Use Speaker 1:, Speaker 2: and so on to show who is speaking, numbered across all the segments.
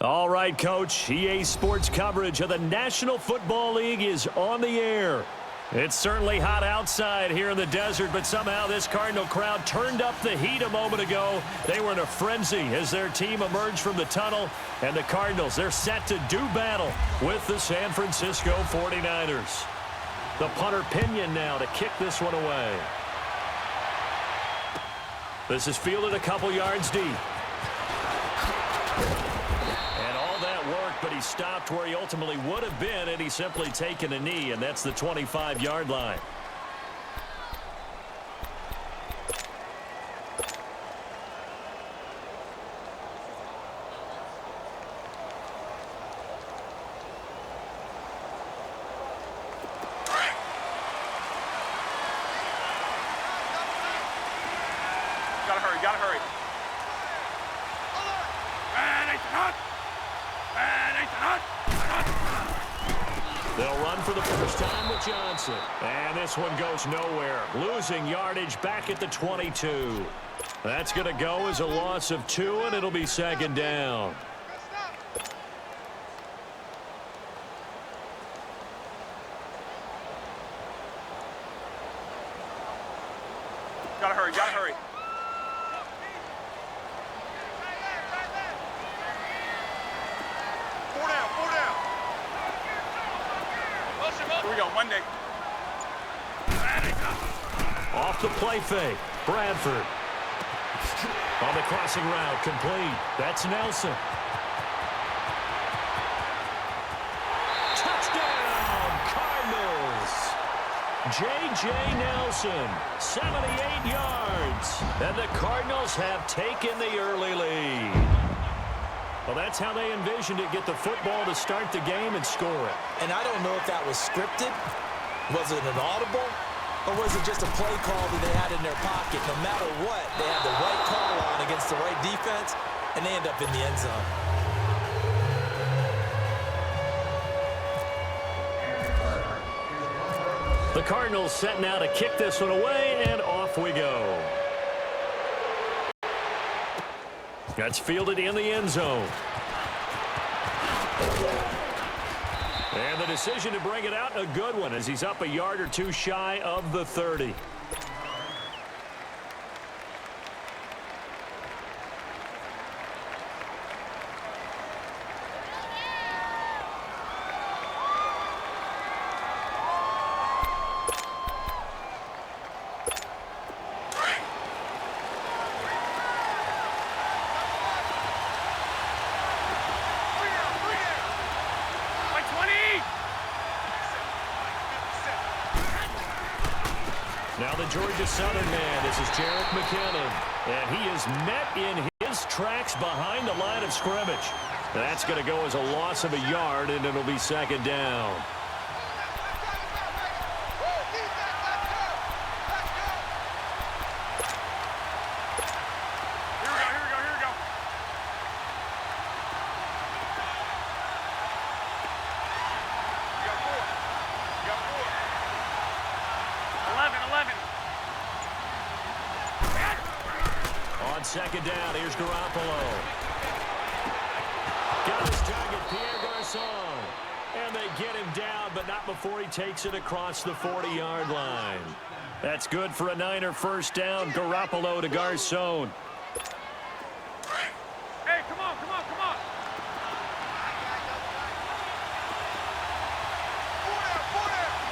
Speaker 1: All right, Coach. EA Sports coverage of the National Football League is on the air. It's certainly hot outside here in the desert, but somehow this Cardinal crowd turned up the heat a moment ago. They were in a frenzy as their team emerged from the tunnel, and the Cardinals, they're set to do battle with the San Francisco 49ers. The punter Pinion now to kick this one away. This is fielded a couple yards deep. But he stopped where he ultimately would have been, and he's simply taken a knee, and that's the 25-yard line.
Speaker 2: Gotta hurry. And it's not.
Speaker 1: They'll run for the first time with Johnson. And this one goes nowhere. Losing yardage back at the 22. That's going to go as a loss of 2, and it'll be second down.
Speaker 2: Gotta hurry. Four down. Here we go, Monday.
Speaker 1: Off the play fake. Bradford. On the crossing route, complete. That's Nelson. Touchdown, Cardinals. J.J. Nelson, 78 yards. And the Cardinals have taken the early lead. Well, that's how they envisioned it, get the football to start the game and score it.
Speaker 3: And I don't know if that was scripted. Was it an audible? Or was it just a play call that they had in their pocket? No matter what, they had the right call on against the right defense, and they end up in the end zone.
Speaker 1: The Cardinals set now to kick this one away, and off we go. That's fielded in the end zone. And the decision to bring it out, a good one, as he's up a yard or two shy of the 30. Now the Georgia Southern man, this is Jerick McKinnon, and he is met in his tracks behind the line of scrimmage. That's going to go as a loss of a yard, and it'll be second down.
Speaker 2: Here we go. 11.
Speaker 1: On second down, here's Garoppolo. Got his target, Pierre Garçon. And they get him down, but not before he takes it across the 40-yard line. That's good for a Niner first down. Garoppolo to Garçon.
Speaker 2: Hey, come on.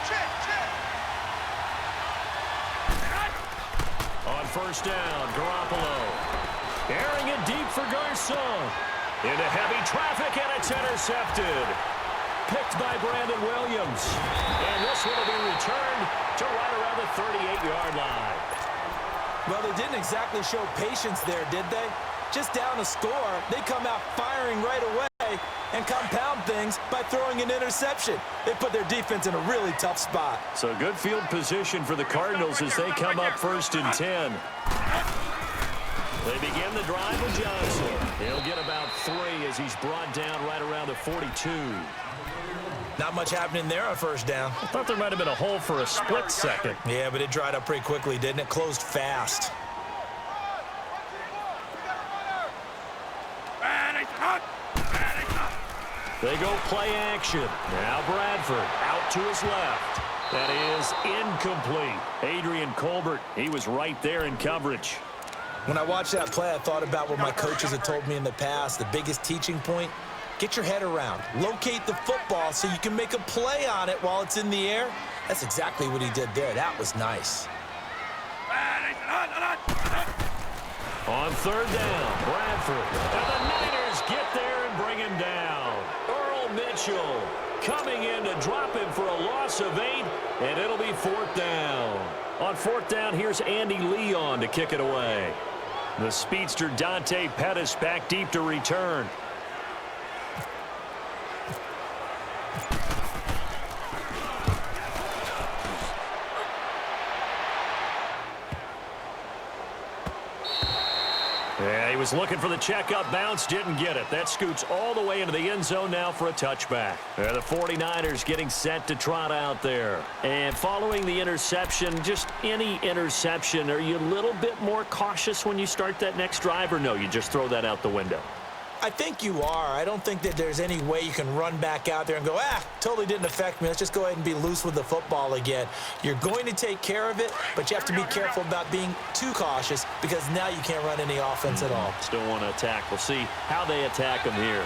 Speaker 2: Check.
Speaker 1: On first down, Garoppolo. Airing it deep for Garçon. Into heavy traffic, and it's intercepted. Picked by Brandon Williams. And this one will be returned to right around the 38-yard line.
Speaker 3: Well, they didn't exactly show patience there, did they? Just down a score, they come out firing right away and compound things by throwing an interception. They put their defense in a really tough spot.
Speaker 1: So good field position for the Cardinals as they come up first and 10. They begin the drive with Johnson. He'll get about 3 as he's brought down right around the 42.
Speaker 3: Not much happening there on first down.
Speaker 1: I thought there might have been a hole for a split second.
Speaker 3: Yeah, but it dried up pretty quickly, didn't it? Closed fast.
Speaker 2: And it's hot.
Speaker 1: They go play action. Now Bradford out to his left. That is incomplete. Adrian Colbert, he was right there in coverage.
Speaker 3: When I watched that play, I thought about what my coaches had told me in the past. The biggest teaching point, get your head around. Locate the football so you can make a play on it while it's in the air. That's exactly what he did there. That was nice.
Speaker 1: On third down, Bradford. And the Niners get there and bring him down. Earl Mitchell coming in to drop him for a loss of 8, and it'll be fourth down. On fourth down, here's Andy Leon to kick it away. The speedster Dante Pettis back deep to return. Yeah, he was looking for the checkup bounce, didn't get it. That scoots all the way into the end zone now for a touchback. The 49ers getting set to trot out there. And following the interception, just any interception, are you a little bit more cautious when you start that next drive, or no, you just throw that out the window?
Speaker 3: I think you are. I don't think that there's any way you can run back out there and go, totally didn't affect me. Let's just go ahead and be loose with the football again. You're going to take care of it, but you have to be careful about being too cautious because now you can't run any offense at all.
Speaker 1: Still want to attack. We'll see how they attack him here.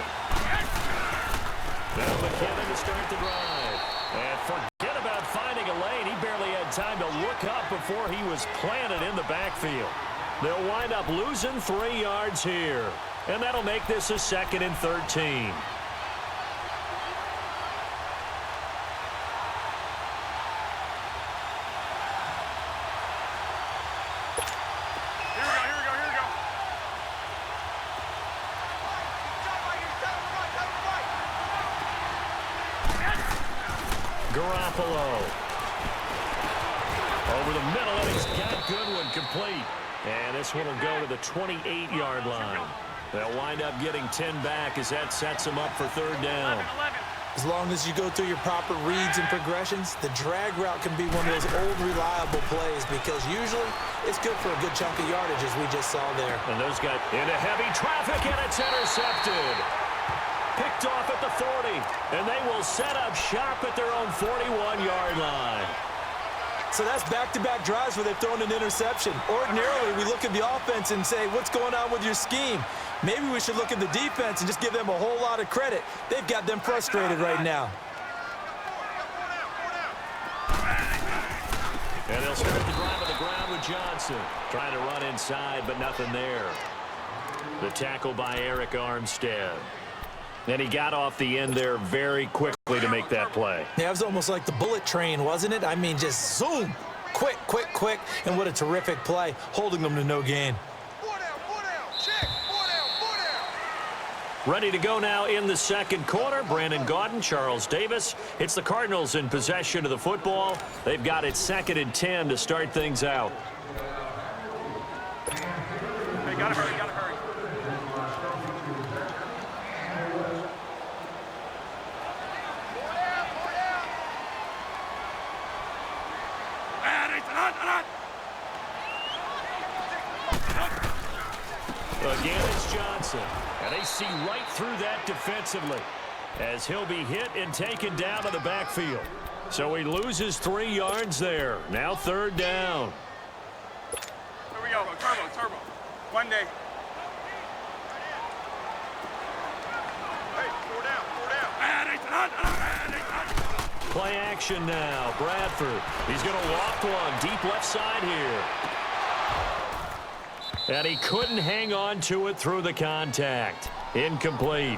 Speaker 1: Now McKinnon to start the drive. And forget about finding a lane. He barely had time to look up before he was planted in the backfield. They'll wind up losing 3 yards here. And that'll make this a 2nd and 13. Garoppolo. Over the middle, and he's got Goodwin complete. And this one will go to the 28-yard line. They'll wind up getting 10 back as that sets them up for 3rd down.
Speaker 3: As long as you go through your proper reads and progressions, the drag route can be one of those old reliable plays because usually it's good for a good chunk of yardage as we just saw there.
Speaker 1: And those got into heavy traffic, and it's intercepted. Picked off at the 40, and they will set up shop at their own 41-yard line.
Speaker 3: So that's back-to-back drives where they've thrown an interception. Ordinarily, we look at the offense and say, what's going on with your scheme? Maybe we should look at the defense and just give them a whole lot of credit. They've got them frustrated right now.
Speaker 1: And they'll start the drive on the ground with Johnson. Trying to run inside, but nothing there. The tackle by Eric Armstead. And he got off the end there very quickly to make that play.
Speaker 3: Yeah, it was almost like the bullet train, wasn't it? I mean, just zoom. Quick, quick, quick. And what a terrific play, holding them to no gain.
Speaker 1: Ready to go now in the 2nd quarter. Brandon Gaudin, Charles Davis. It's the Cardinals in possession of the football. They've got it 2nd and 10 to start things out.
Speaker 2: Hey, gotta hurry, gotta hurry.
Speaker 1: Again, it's Johnson. And they see right through that defensively as he'll be hit and taken down to the backfield. So he loses 3 yards there. Now 3rd down.
Speaker 2: Here we go. Turbo. 1 day. Hey, 4 down.
Speaker 1: Play action now. Bradford. He's going to walk one deep left side here. And he couldn't hang on to it through the contact. Incomplete.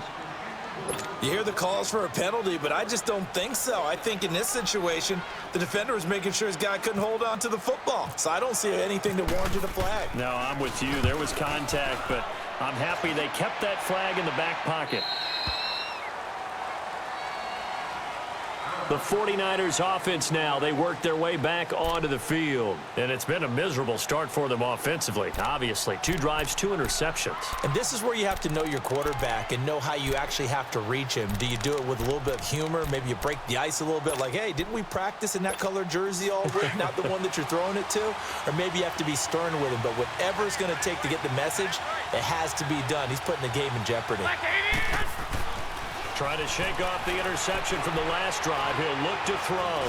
Speaker 3: You hear the calls for a penalty, but I just don't think so. I think in this situation, the defender was making sure his guy couldn't hold on to the football. So I don't see anything to warrant a flag.
Speaker 1: No, I'm with you. There was contact, but I'm happy they kept that flag in the back pocket. The 49ers offense now, they work their way back onto the field. And it's been a miserable start for them offensively. Obviously, 2 drives, 2 interceptions.
Speaker 3: And this is where you have to know your quarterback and know how you actually have to reach him. Do you do it with a little bit of humor? Maybe you break the ice a little bit like, hey, didn't we practice in that color jersey all week? Not the one that you're throwing it to? Or maybe you have to be stern with him. But whatever it's going to take to get the message, it has to be done. He's putting the game in jeopardy.
Speaker 1: Trying to shake off the interception from the last drive. He'll look to throw.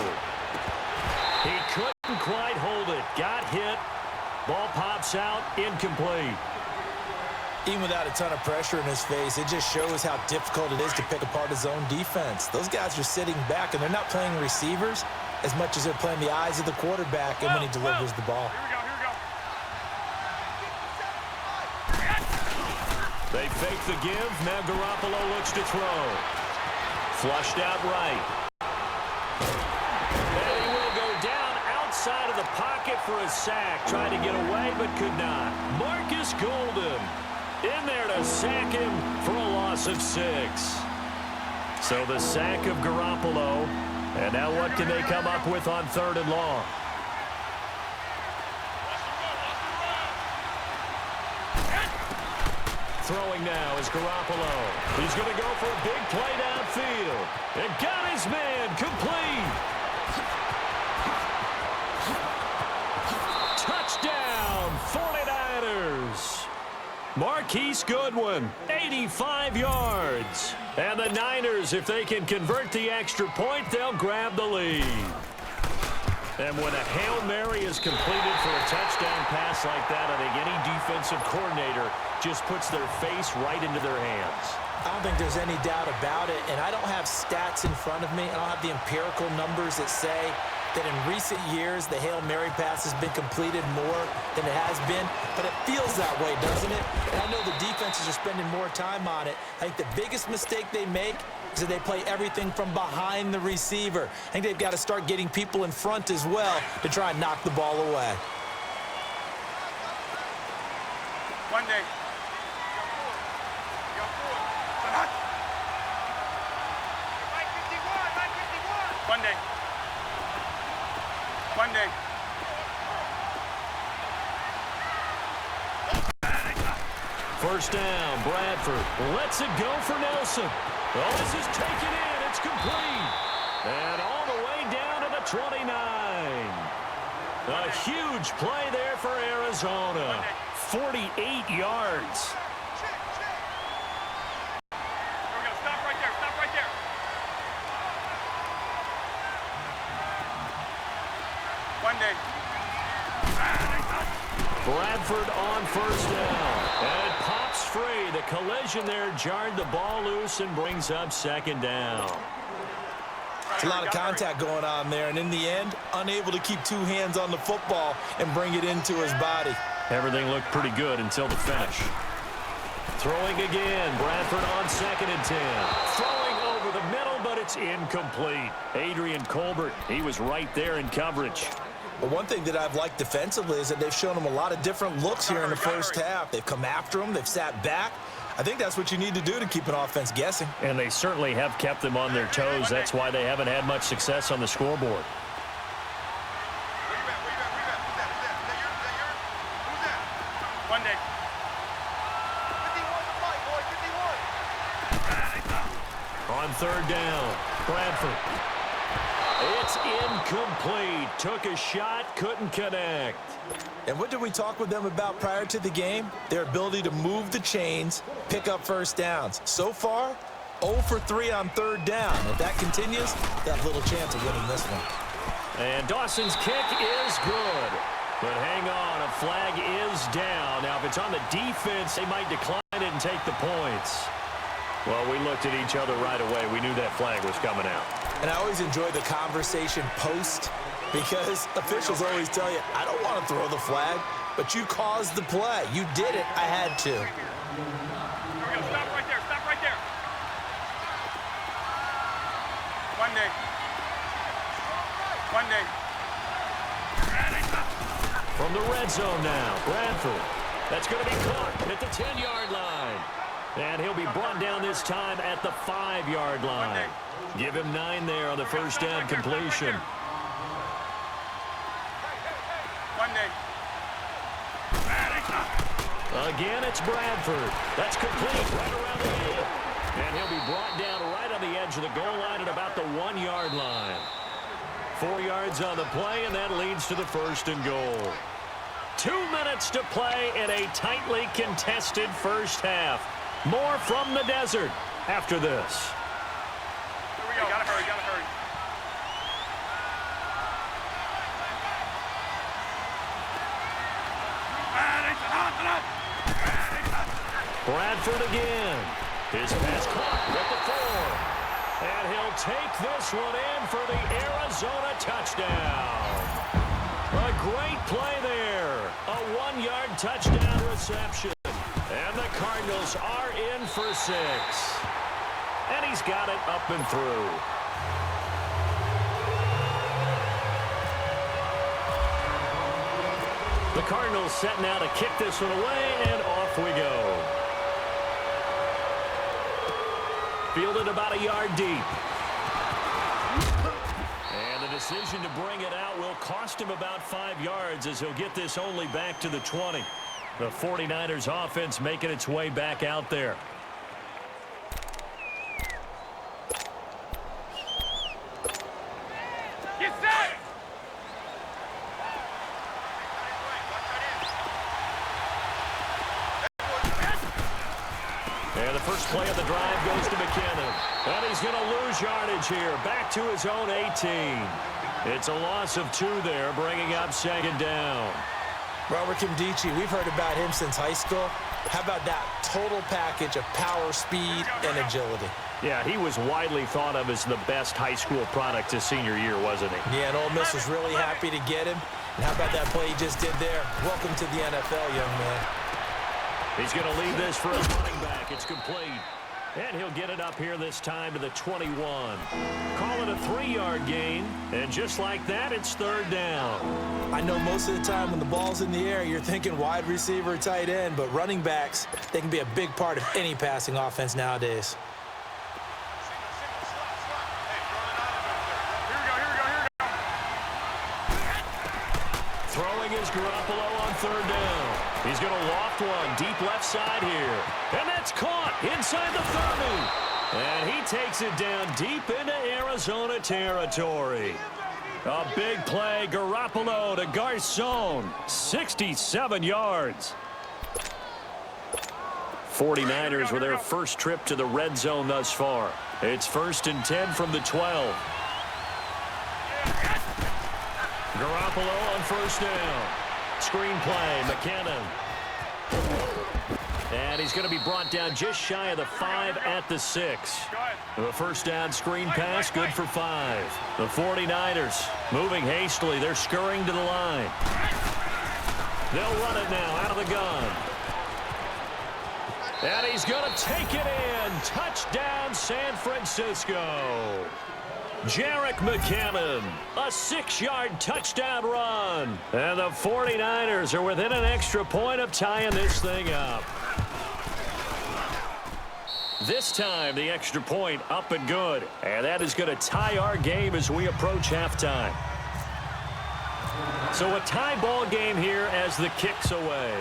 Speaker 1: He couldn't quite hold it. Got hit. Ball pops out. Incomplete.
Speaker 3: Even without a ton of pressure in his face, it just shows how difficult it is to pick apart his own defense. Those guys are sitting back, and they're not playing receivers as much as they're playing the eyes of the quarterback and when he delivers the ball.
Speaker 1: They fake the give. Now Garoppolo looks to throw. Flushed out right. And he will go down outside of the pocket for a sack. Tried to get away but could not. Marcus Golden in there to sack him for a loss of 6. So the sack of Garoppolo. And now what can they come up with on 3rd and long? Throwing now is Garoppolo. He's going to go for a big play downfield. And got his man complete. Touchdown, 49ers. Marquise Goodwin, 85 yards. And the Niners, if they can convert the extra point, they'll grab the lead. And when a Hail Mary is completed for a touchdown pass like that, I think any defensive coordinator just puts their face right into their hands.
Speaker 3: I don't think there's any doubt about it, and I don't have stats in front of me. I don't have the empirical numbers that say that in recent years the Hail Mary pass has been completed more than it has been, but it feels that way, doesn't it? And I know the defenses are spending more time on it. I think the biggest mistake they make is that they play everything from behind the receiver. I think they've got to start getting people in front as well to try and knock the ball away.
Speaker 2: One day. Monday. Monday.
Speaker 1: First down, Bradford lets it go for Nelson. Oh, this is taken in. It's complete. And all the way down to the 29. A huge play there for Arizona. 48 yards.
Speaker 2: Stop right there. Stop right there. One day.
Speaker 1: Bradford on first down. And it pops free. The collision there jarred the ball loose and brings up 2nd down.
Speaker 3: It's a lot of contact going on there, and in the end, unable to keep 2 hands on the football and bring it into his body.
Speaker 1: Everything looked pretty good until the finish. Throwing again. Bradford on 2nd and 10. Throwing over the middle, but it's incomplete. Adrian Colbert, he was right there in coverage.
Speaker 3: But one thing that I've liked defensively is that they've shown him a lot of different looks here in the first half. They've come after him. They've sat back. I think that's what you need to do to keep an offense guessing.
Speaker 1: And they certainly have kept them on their toes. That's why they haven't had much success on the scoreboard.
Speaker 2: One day. 51.
Speaker 1: On 3rd down, Bradford. It's incomplete. Took a shot, couldn't connect.
Speaker 3: And what did we talk with them about prior to the game? Their ability to move the chains, pick up first downs. So far, 0 for 3 on 3rd down. If that continues, they have little chance of winning this one.
Speaker 1: And Dawson's kick is good. But hang on, a flag is down. Now, if it's on the defense, they might decline it and take the points. Well, we looked at each other right away. We knew that flag was coming out.
Speaker 3: And I always enjoy the conversation post because officials always tell you, I don't want to throw the flag, but you caused the play. You did it. I had to.
Speaker 2: Here we go. Stop right there. Stop right there. One day. One day.
Speaker 1: From the red zone now, Bradford. That's going to be caught at the 10-yard line. And he'll be brought down this time at the 5-yard line. Give him 9 there on the first down completion.
Speaker 2: One day.
Speaker 1: Again, it's Bradford. That's complete right around the edge. And he'll be brought down right on the edge of the goal line at about the 1-yard line. 4 yards on the play, and that leads to the 1st and goal. 2 minutes to play in a tightly contested first half. More from the desert after this. Bradford again. His pass caught with the 4. And he'll take this one in for the Arizona touchdown. A great play there. A 1-yard touchdown reception. And the Cardinals are in for 6. And he's got it up and through. The Cardinals set now to kick this one away, and off we go. Fielded about a yard deep. And the decision to bring it out will cost him about 5 yards as he'll get this only back to the 20. The 49ers offense making its way back out there.
Speaker 2: Get set!
Speaker 1: And the first play of the drive goes to McKinnon. And he's going to lose yardage here. Back to his own 18. It's a loss of 2 there, bringing up 2nd down.
Speaker 3: Robert Kimdichie, we've heard about him since high school. How about that total package of power, speed, and agility?
Speaker 1: Yeah, he was widely thought of as the best high school product his senior year, wasn't he?
Speaker 3: Yeah, and Ole Miss was really happy to get him. And how about that play he just did there? Welcome to the NFL, young man.
Speaker 1: He's going to leave this for his running back. It's complete. And he'll get it up here this time to the 21. Call it a 3-yard gain. And just like that, it's 3rd down.
Speaker 3: I know most of the time when the ball's in the air, you're thinking wide receiver, tight end, but running backs, they can be a big part of any passing offense nowadays.
Speaker 1: Throwing is Garoppolo on 3rd down. He's going to loft one deep left side here. And that's caught inside the 30. And he takes it down deep into Arizona territory. A big play, Garoppolo to Garcon, 67 yards. 49ers with their first trip to the red zone thus far. It's 1st and 10 from the 12. Garoppolo on 1st down. Screen play, McKinnon. And he's going to be brought down just shy of the 5 at the 6. The 1st down screen pass, good for 5. The 49ers moving hastily. They're scurrying to the line. They'll run it now out of the gun. And he's going to take it in. Touchdown, San Francisco. Jerick McKinnon, a 6-yard touchdown run. And the 49ers are within an extra point of tying this thing up. This time, the extra point up and good. And that is going to tie our game as we approach halftime. So a tie ball game here as the kick's away.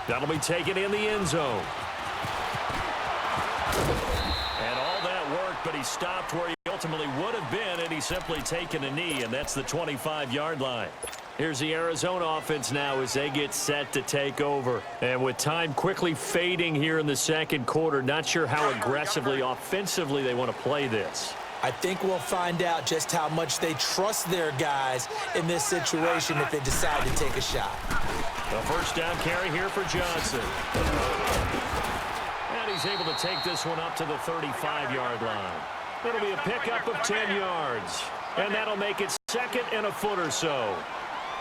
Speaker 1: That'll be taken in the end zone. And all that work, but he stopped where he ultimately would have been, and he's simply taken a knee, and that's the 25-yard line. Here's the Arizona offense now as they get set to take over. And with time quickly fading here in the 2nd quarter, not sure how aggressively, offensively they want to play this.
Speaker 3: I think we'll find out just how much they trust their guys in this situation if they decide to take a shot.
Speaker 1: The 1st down carry here for Johnson. And he's able to take this one up to the 35-yard line. It'll be a pickup of 10 yards. And that'll make it 2nd and a foot or so.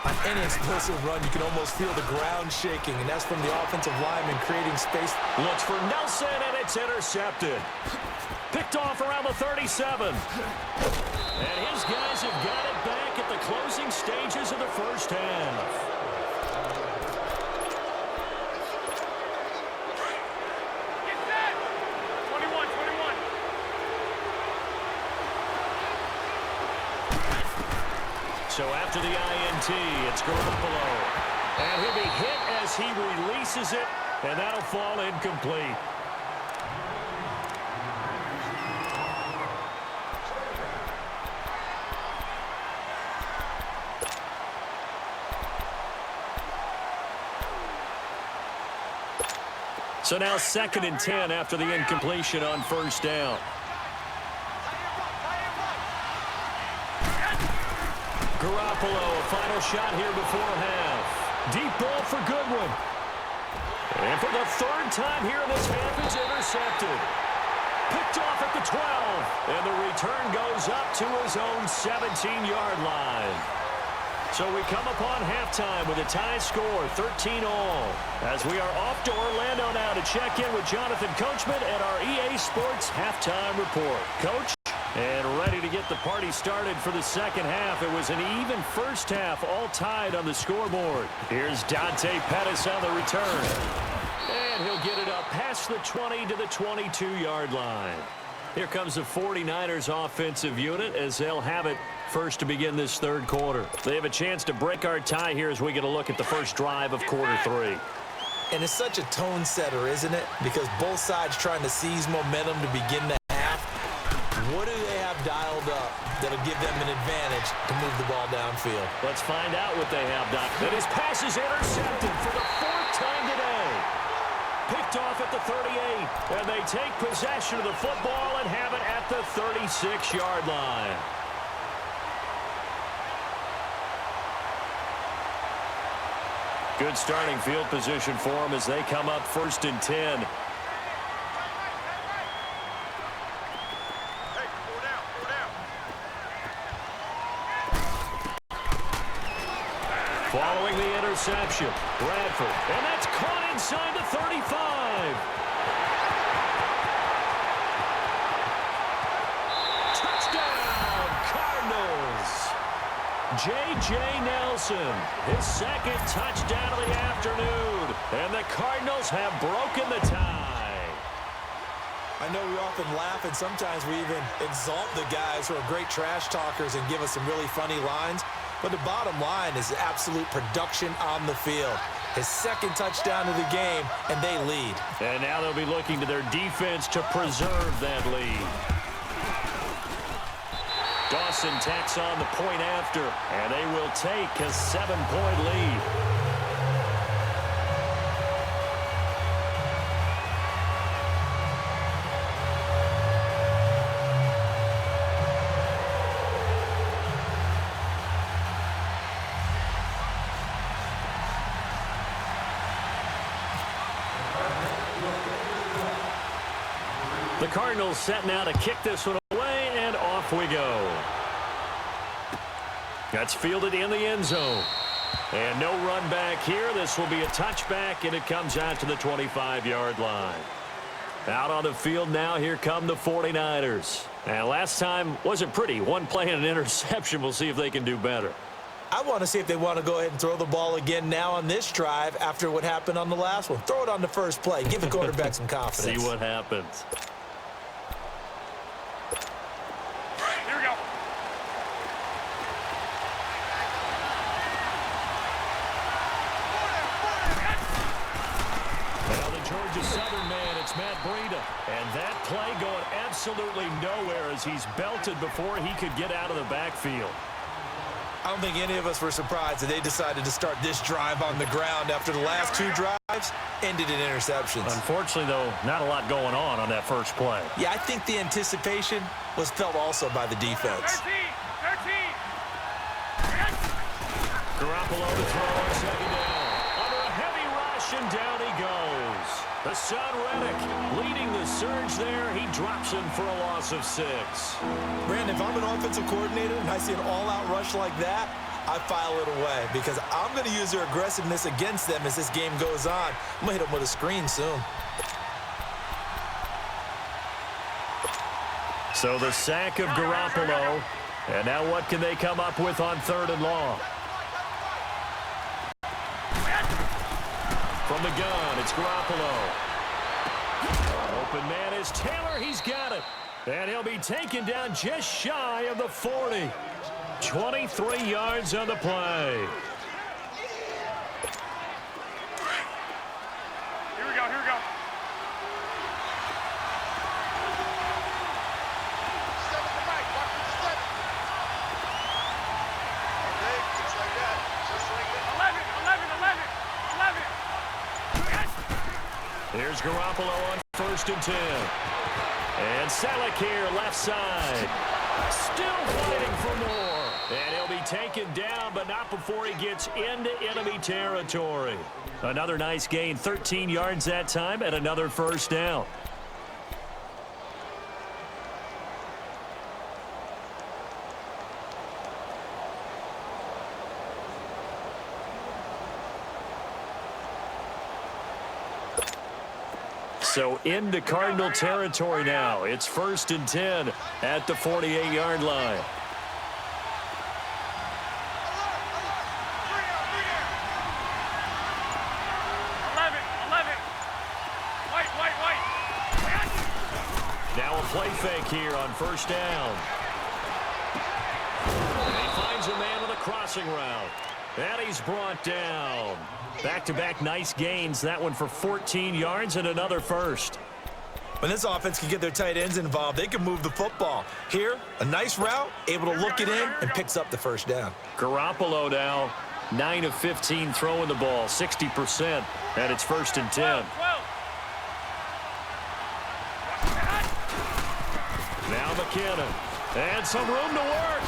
Speaker 3: On any explosive run, you can almost feel the ground shaking, and that's from the offensive lineman creating space.
Speaker 1: Looks for Nelson, and it's intercepted. Picked off around the 37. And his guys have got it back at the closing stages of the 1st half. So after the INT, it's Garoppolo. And he'll be hit as he releases it, and that'll fall incomplete. So now 2nd and 10 after the incompletion on 1st down. Garoppolo, a final shot here before half. Deep ball for Goodwin. And for the third time here in this half, it's intercepted. Picked off at the 12. And the return goes up to his own 17-yard line. So we come upon halftime with a tie score, 13-all. As we are off to Orlando now to check in with Jonathan Coachman at our EA Sports Halftime Report. Coach? And ready to get the party started for the second half. It was an even first half, all tied on the scoreboard. Here's Dante Pettis on the return. And he'll get it up past the 20 to the 22-yard line. Here comes the 49ers offensive unit as they'll have it first to begin this third quarter. They have a chance to break our tie here as we get a look at the first drive of quarter three.
Speaker 3: And it's such a tone setter, isn't it? Because both sides trying to seize momentum to begin the half. What do they have dialed up that'll give them an advantage to move the ball downfield?
Speaker 1: Let's find out what they have, Doc. And his pass is intercepted for the fourth time today. Picked off at the 38. And they take possession of the football and have it at the 36-yard line. Good starting field position for them as they come up first and 10. Following the interception, Bradford, and that's caught inside the 35. Touchdown, Cardinals. J.J. Nelson, his second touchdown of the afternoon, and the Cardinals have broken the tie.
Speaker 3: I know we often laugh, and sometimes we even exalt the guys who are great trash talkers and give us some really funny lines. But the bottom line is absolute production on the field. His second touchdown of the game, and they lead.
Speaker 1: And now they'll be looking to their defense to preserve that lead. Dawson tacks on the point after, and they will take a 7-point lead. The Cardinals set now to kick this one away, and off we go. That's fielded in the end zone. And no run back here. This will be a touchback, and it comes out to the 25-yard line. Out on the field now, here come the 49ers. And last time wasn't pretty. One play and an interception. We'll see if they can do better.
Speaker 3: I want to see if they want to go ahead and throw the ball again now on this drive after what happened on the last one. Throw it on the first play. Give the quarterback some confidence.
Speaker 1: See what happens.
Speaker 2: Here we go.
Speaker 1: Now the Georgia Southern man, it's Matt Breida. And that play going absolutely nowhere as he's belted before he could get out of the backfield.
Speaker 3: I don't think any of us were surprised that they decided to start this drive on the ground after the last two drives ended in interceptions.
Speaker 1: Unfortunately, though, not a lot going on that first play.
Speaker 3: Yeah, I think the anticipation was felt also by the defense.
Speaker 2: 13.
Speaker 1: Garoppolo to throw on second down. Under a heavy rush, and down he goes. Hassan Reddick leading the surge there. He drops him for a loss of 6.
Speaker 3: Brandon, if I'm an offensive coordinator and I see an all-out rush like that, I file it away because I'm going to use their aggressiveness against them as this game goes on. I'm going to hit them with a screen soon.
Speaker 1: So the sack of Garoppolo. And now what can they come up with on 3rd and long? From the gun, it's Garoppolo. Open man is Taylor. He's got it. And he'll be taken down just shy of the 40. 23 yards on the play.
Speaker 2: Here we go. Step at the right. Watch the step. Okay, just like that. Just like that. 11.
Speaker 1: Here's Garoppolo on 1st and 10. And Selleck here, left side. Still fighting for more. And he'll be taken down, but not before he gets into enemy territory. Another nice gain, 13 yards that time, and another first down. So into Cardinal territory now. It's 1st and 10 at the 48-yard line. Now a play fake here on first down. And he finds a man with a crossing route. And he's brought down. Back-to-back nice gains. That one for 14 yards and another first.
Speaker 3: When this offense can get their tight ends involved, they can move the football. Here, a nice route, able to look it in, and picks up the first down.
Speaker 1: Garoppolo now, 9 of 15 throwing the ball, 60%, and it's 1st and 10. Now McKinnon, and some room to work.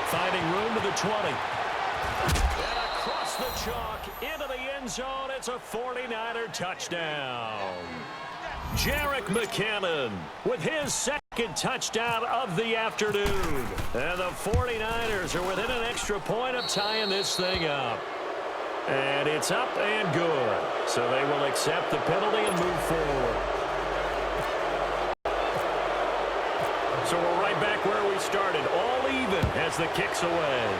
Speaker 1: Finding room to the 20. And across the chalk, into the end zone, it's a 49er touchdown. Jerick McKinnon with his second touchdown of the afternoon. And the 49ers are within an extra point of tying this thing up. And it's up and good. So they will accept the penalty and move forward. So we're right back where we started, all even as the kick's away.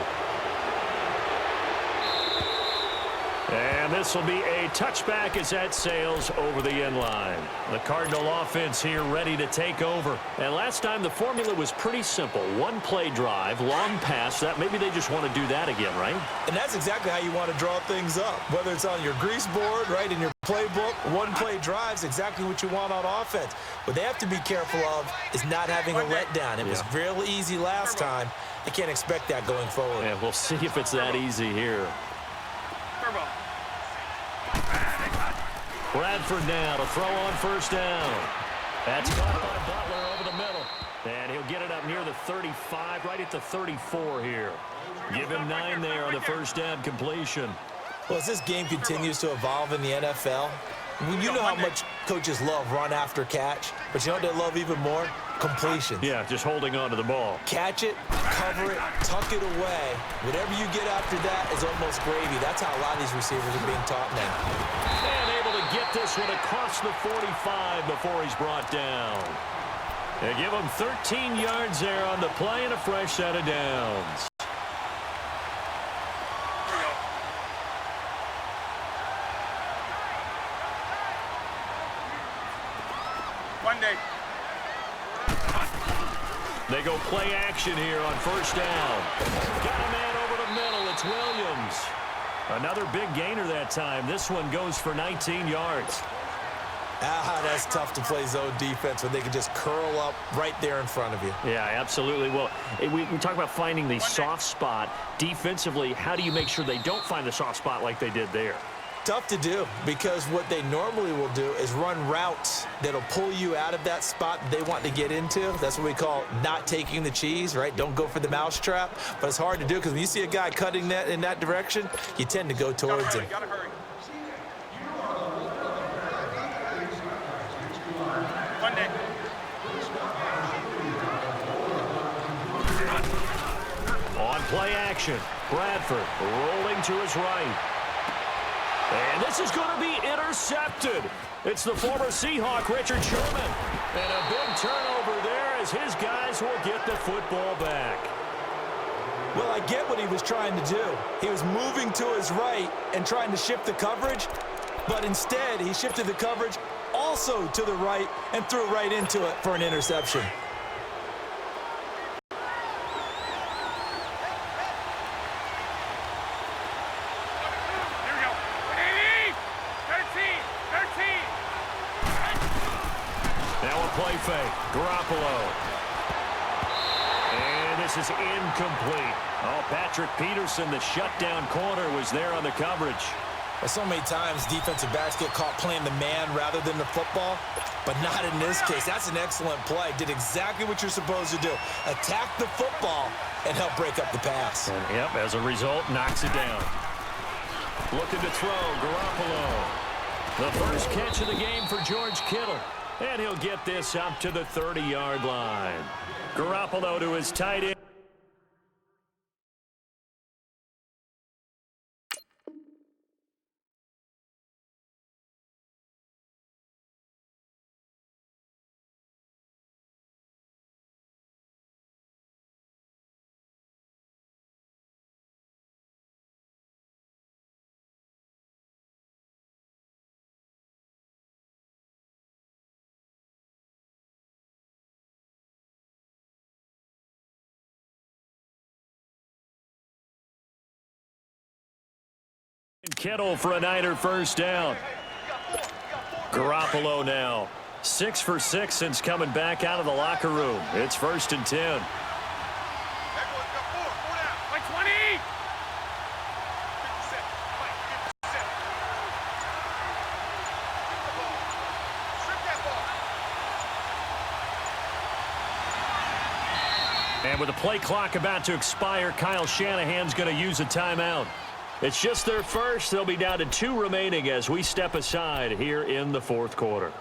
Speaker 1: And this will be a touchback as that sails over the end line. The Cardinal offense here ready to take over. And last time the formula was pretty simple. One play drive, long pass. That maybe they just want to do that again, right?
Speaker 3: And that's exactly how you want to draw things up. Whether it's on your grease board, right, in your playbook, one play drives exactly what you want on offense. What they have to be careful of is not having a letdown. It was real easy last time. They can't expect that going forward.
Speaker 1: Yeah, we'll see if it's that easy here. Bradford now to throw on first down. That's caught by Butler over the middle. And he'll get it up near the 35, right at the 34 here. Give him 9 there on the first down completion.
Speaker 3: Well, as this game continues to evolve in the NFL, you know how much coaches love run after catch, but you know what they love even more? Completion.
Speaker 1: Yeah, just holding on to the ball.
Speaker 3: Catch it, cover it, tuck it away. Whatever you get after that is almost gravy. That's how a lot of these receivers are being taught now.
Speaker 1: And able to get this one across the 45 before he's brought down. They give him 13 yards there on the play and a fresh set of downs. They go play action here on first down. Got a man over the middle. It's Williams. Another big gainer that time. This one goes for 19 yards.
Speaker 3: That's tough to play zone defense when they can just curl up right there in front of you.
Speaker 1: Yeah, absolutely. Well, we talk about finding the soft spot. Defensively, how do you make sure they don't find the soft spot like they did there?
Speaker 3: Tough to do, because what they normally will do is run routes that'll pull you out of that spot they want to get into. That's what we call not taking the cheese, right? Don't go for the mousetrap. But it's hard to do because when you see a guy cutting that in that direction, you tend to go towards him.
Speaker 2: Gotta hurry. Monday.
Speaker 1: On play action, Bradford rolling to his right. And this is going to be intercepted. It's the former Seahawk, Richard Sherman. And a big turnover there as his guys will get the football back.
Speaker 3: Well, I get what he was trying to do. He was moving to his right and trying to shift the coverage, but instead he shifted the coverage also to the right and threw right into it for an interception.
Speaker 1: Play fake, Garoppolo. And this is incomplete. Oh, Patrick Peterson, the shutdown corner, was there on the coverage.
Speaker 3: Well, so many times defensive backs get caught playing the man rather than the football, but not in this case. That's an excellent play. Did exactly what you're supposed to do. Attack the football and help break up the pass.
Speaker 1: And, yep, as a result, knocks it down. Looking to throw, Garoppolo. The first catch of the game for George Kittle. And he'll get this up to the 30-yard line. Garoppolo to his tight end. Kittle for a Niner first down. Garoppolo now 6 for 6 since coming back out of the locker room. It's 1st and 10.
Speaker 2: Like 20.
Speaker 1: And with the play clock about to expire, Kyle Shanahan's going to use a timeout. It's just their first. They'll be down to 2 remaining as we step aside here in the 4th quarter.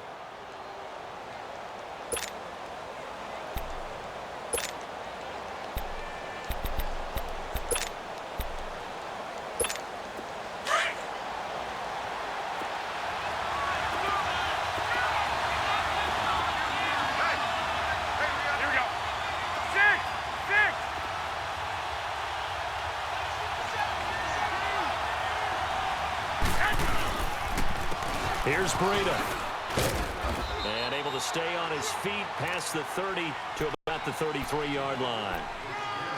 Speaker 1: Here's Breida. And able to stay on his feet past the 30 to about the 33-yard line.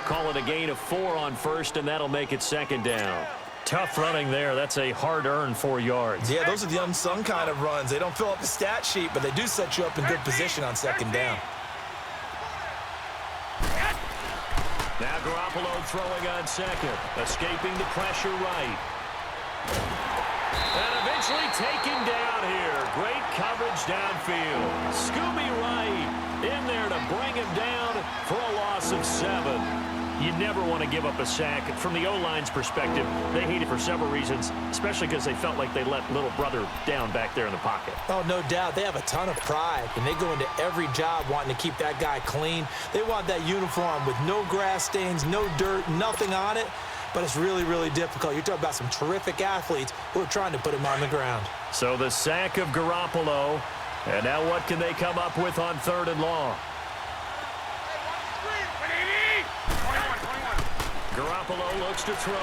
Speaker 1: Call it a gain of 4 on first, and that'll make it 2nd down. Tough running there. That's a hard-earned 4 yards.
Speaker 3: Yeah, those are the unsung kind of runs. They don't fill up the stat sheet, but they do set you up in good position on 2nd down.
Speaker 1: Now Garoppolo throwing on 2nd. Escaping the pressure right. And eventually taken down here. Great coverage downfield. Scooby Wright in there to bring him down for a loss of 7. You never want to give up a sack. From the O-line's perspective, they hate it for several reasons, especially because they felt like they let little brother down back there in the pocket.
Speaker 3: Oh, no doubt. They have a ton of pride, and they go into every job wanting to keep that guy clean. They want that uniform with no grass stains, no dirt, nothing on it. But it's really, really difficult. You're talking about some terrific athletes who are trying to put him on the ground.
Speaker 1: So the sack of Garoppolo. And now what can they come up with on 3rd and long? Garoppolo looks to throw.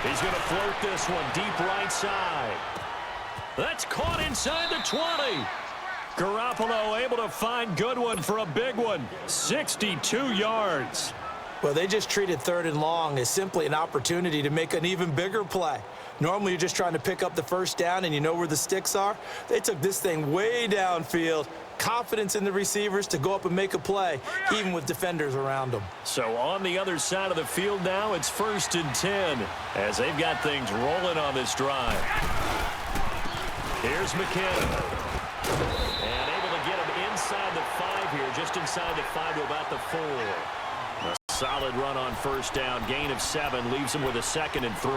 Speaker 1: He's going to float this one deep right side. That's caught inside the 20. Garoppolo able to find Goodwin for a big one. 62 yards.
Speaker 3: Well, they just treated 3rd and long as simply an opportunity to make an even bigger play. Normally, you're just trying to pick up the first down and you know where the sticks are. They took this thing way downfield. Confidence in the receivers to go up and make a play, even with defenders around them.
Speaker 1: So on the other side of the field now, it's 1st and 10 as they've got things rolling on this drive. Here's McKinnon. And able to get him inside the 5 here, just inside the 5 to about the 4. A solid run on first down. Gain of 7 leaves him with a 2nd and 3.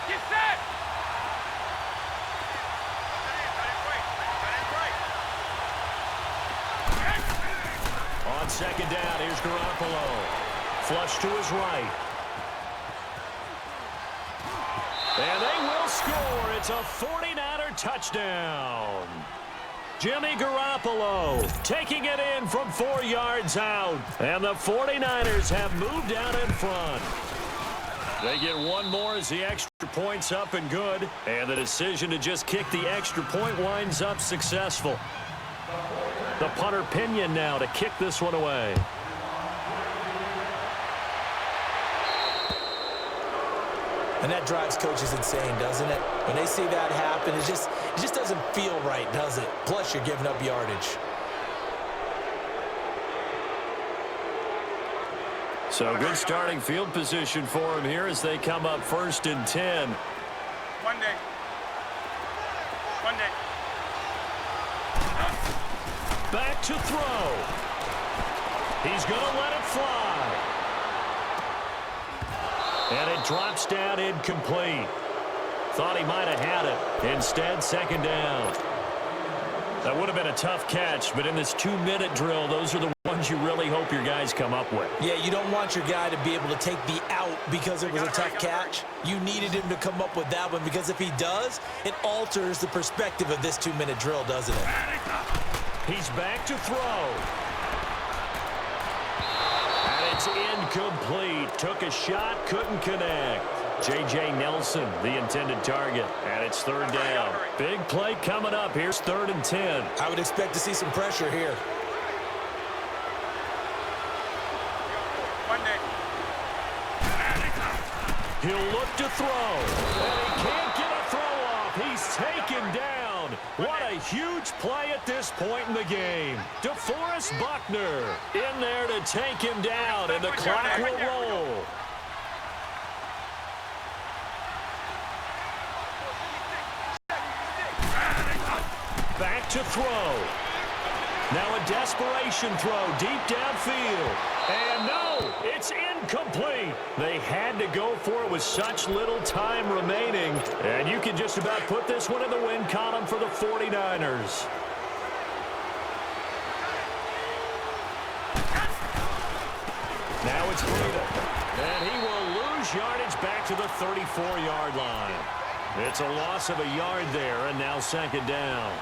Speaker 2: Get set.
Speaker 1: On 2nd down, here's Garoppolo. Flush to his right. And they will score. It's a 49er touchdown. Jimmy Garoppolo taking it in from 4 yards out. And the 49ers have moved out in front. They get one more as the extra point's up and good. And the decision to just kick the extra point winds up successful. The punter Pinion now to kick this one away.
Speaker 3: And that drives coaches insane, doesn't it? When they see that happen, it just doesn't feel right, does it? Plus, you're giving up yardage.
Speaker 1: So good starting field position for him here as they come up 1st and 10.
Speaker 2: One day.
Speaker 1: Back to throw. He's going to let it fly. And it drops down incomplete. Thought he might have had it. Instead, 2nd down. That would have been a tough catch, but in this 2-minute drill, those are the ones you really hope your guys come up with.
Speaker 3: Yeah, you don't want your guy to be able to take the out because it was a tough catch. You needed him to come up with that one because if he does, it alters the perspective of this 2-minute drill, doesn't it?
Speaker 1: He's back to throw. And it's incomplete. Took a shot, couldn't connect. J.J. Nelson, the intended target. And it's 3rd down. Big play coming up. Here's 3rd and 10.
Speaker 3: I would expect to see some pressure here.
Speaker 1: He'll look to throw. And he can't get a throw off. He's taken down. What a huge play at this point in the game. DeForest Buckner in there to take him down, and the clock will roll. Back to throw. Now a desperation throw deep downfield. And no, it's incomplete. They had to go for it with such little time remaining. And you can just about put this one in the win column for the 49ers. Now it's Breida. And he will lose yardage back to the 34-yard line. It's a loss of a yard there, and now 2nd down.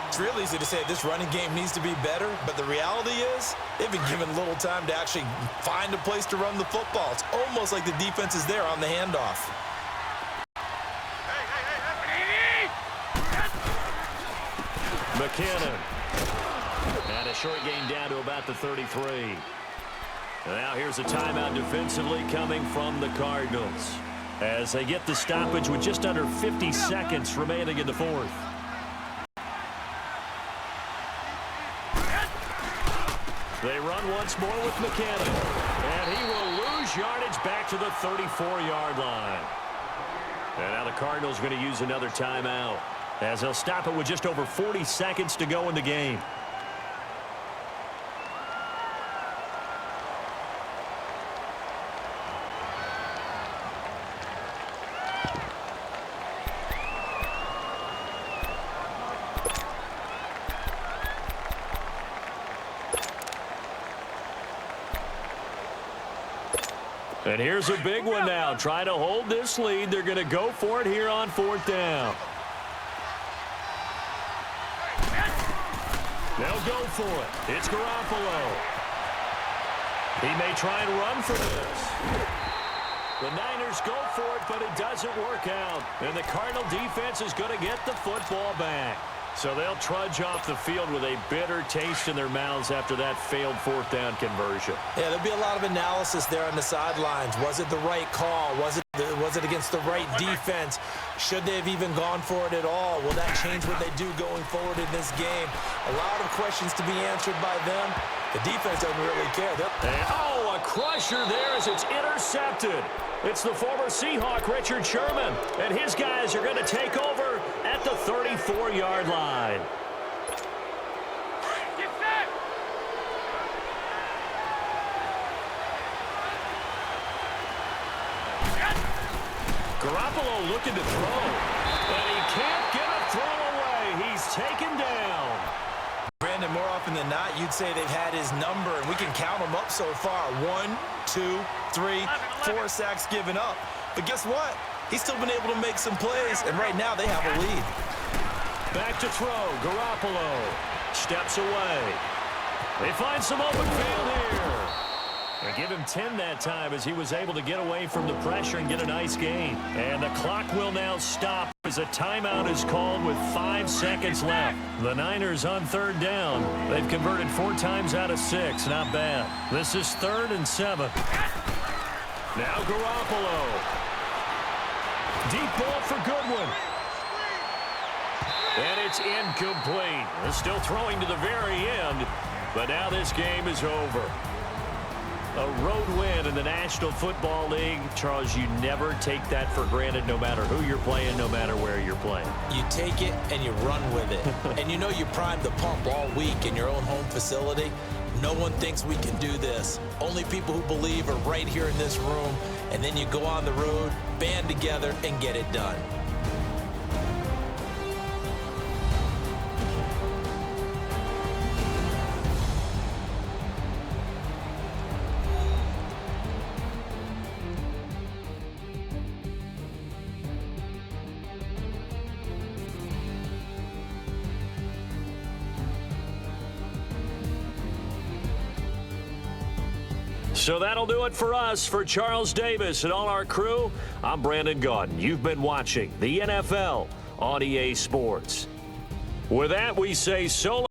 Speaker 3: It's real easy to say this running game needs to be better, but the reality is they've been given little time to actually find a place to run the football. It's almost like the defense is there on the handoff.
Speaker 1: McKinnon. And a short gain down to about the 33. And now here's a timeout defensively coming from the Cardinals as they get the stoppage with just under 50 seconds remaining in the 4th. They run once more with McKinnon. And he will lose yardage back to the 34-yard line. And now the Cardinals are going to use another timeout as they'll stop it with just over 40 seconds to go in the game. And here's a big one now. Trying to hold this lead. They're going to go for it here on 4th down. They'll go for it. It's Garoppolo. He may try and run for this. The Niners go for it, but it doesn't work out. And the Cardinal defense is going to get the football back. So they'll trudge off the field with a bitter taste in their mouths after that failed 4th down conversion.
Speaker 3: Yeah, there'll be a lot of analysis there on the sidelines. Was it the right call? Was it against the right defense? Should they have even gone for it at all? Will that change what they do going forward in this game? A lot of questions to be answered by them. The defense doesn't really care.
Speaker 1: A crusher there as it's intercepted. It's the former Seahawk, Richard Sherman, and his guys are going to take over at the 34-yard line. Garoppolo looking to throw, and he can't get a throw away. He's taken down.
Speaker 3: Brandon, more often than not, you'd say they've had his number, and we can count them up so far. 1, 2, 3, 4 sacks given up. But guess what? He's still been able to make some plays, and right now they have a lead.
Speaker 1: Back to throw. Garoppolo steps away. They find some open field here. They give him 10 that time as he was able to get away from the pressure and get a nice gain. And the clock will now stop as a timeout is called with 5 seconds left. The Niners on 3rd down. They've converted 4 times out of 6. Not bad. This is 3rd and 7. Now Garoppolo. Deep ball for Goodwin. And it's incomplete. They're still throwing to the very end, but now this game is over. A road win in the National Football League. Charles, you never take that for granted no matter who you're playing, no matter where you're playing.
Speaker 3: You take it and you run with it. And you know you primed the pump all week in your own home facility. No one thinks we can do this. Only people who believe are right here in this room. And then you go on the road, band together, and get it done.
Speaker 1: So that'll do it for us. For Charles Davis and all our crew, I'm Brandon Gaudin. You've been watching the NFL on EA Sports. With that, we say so long.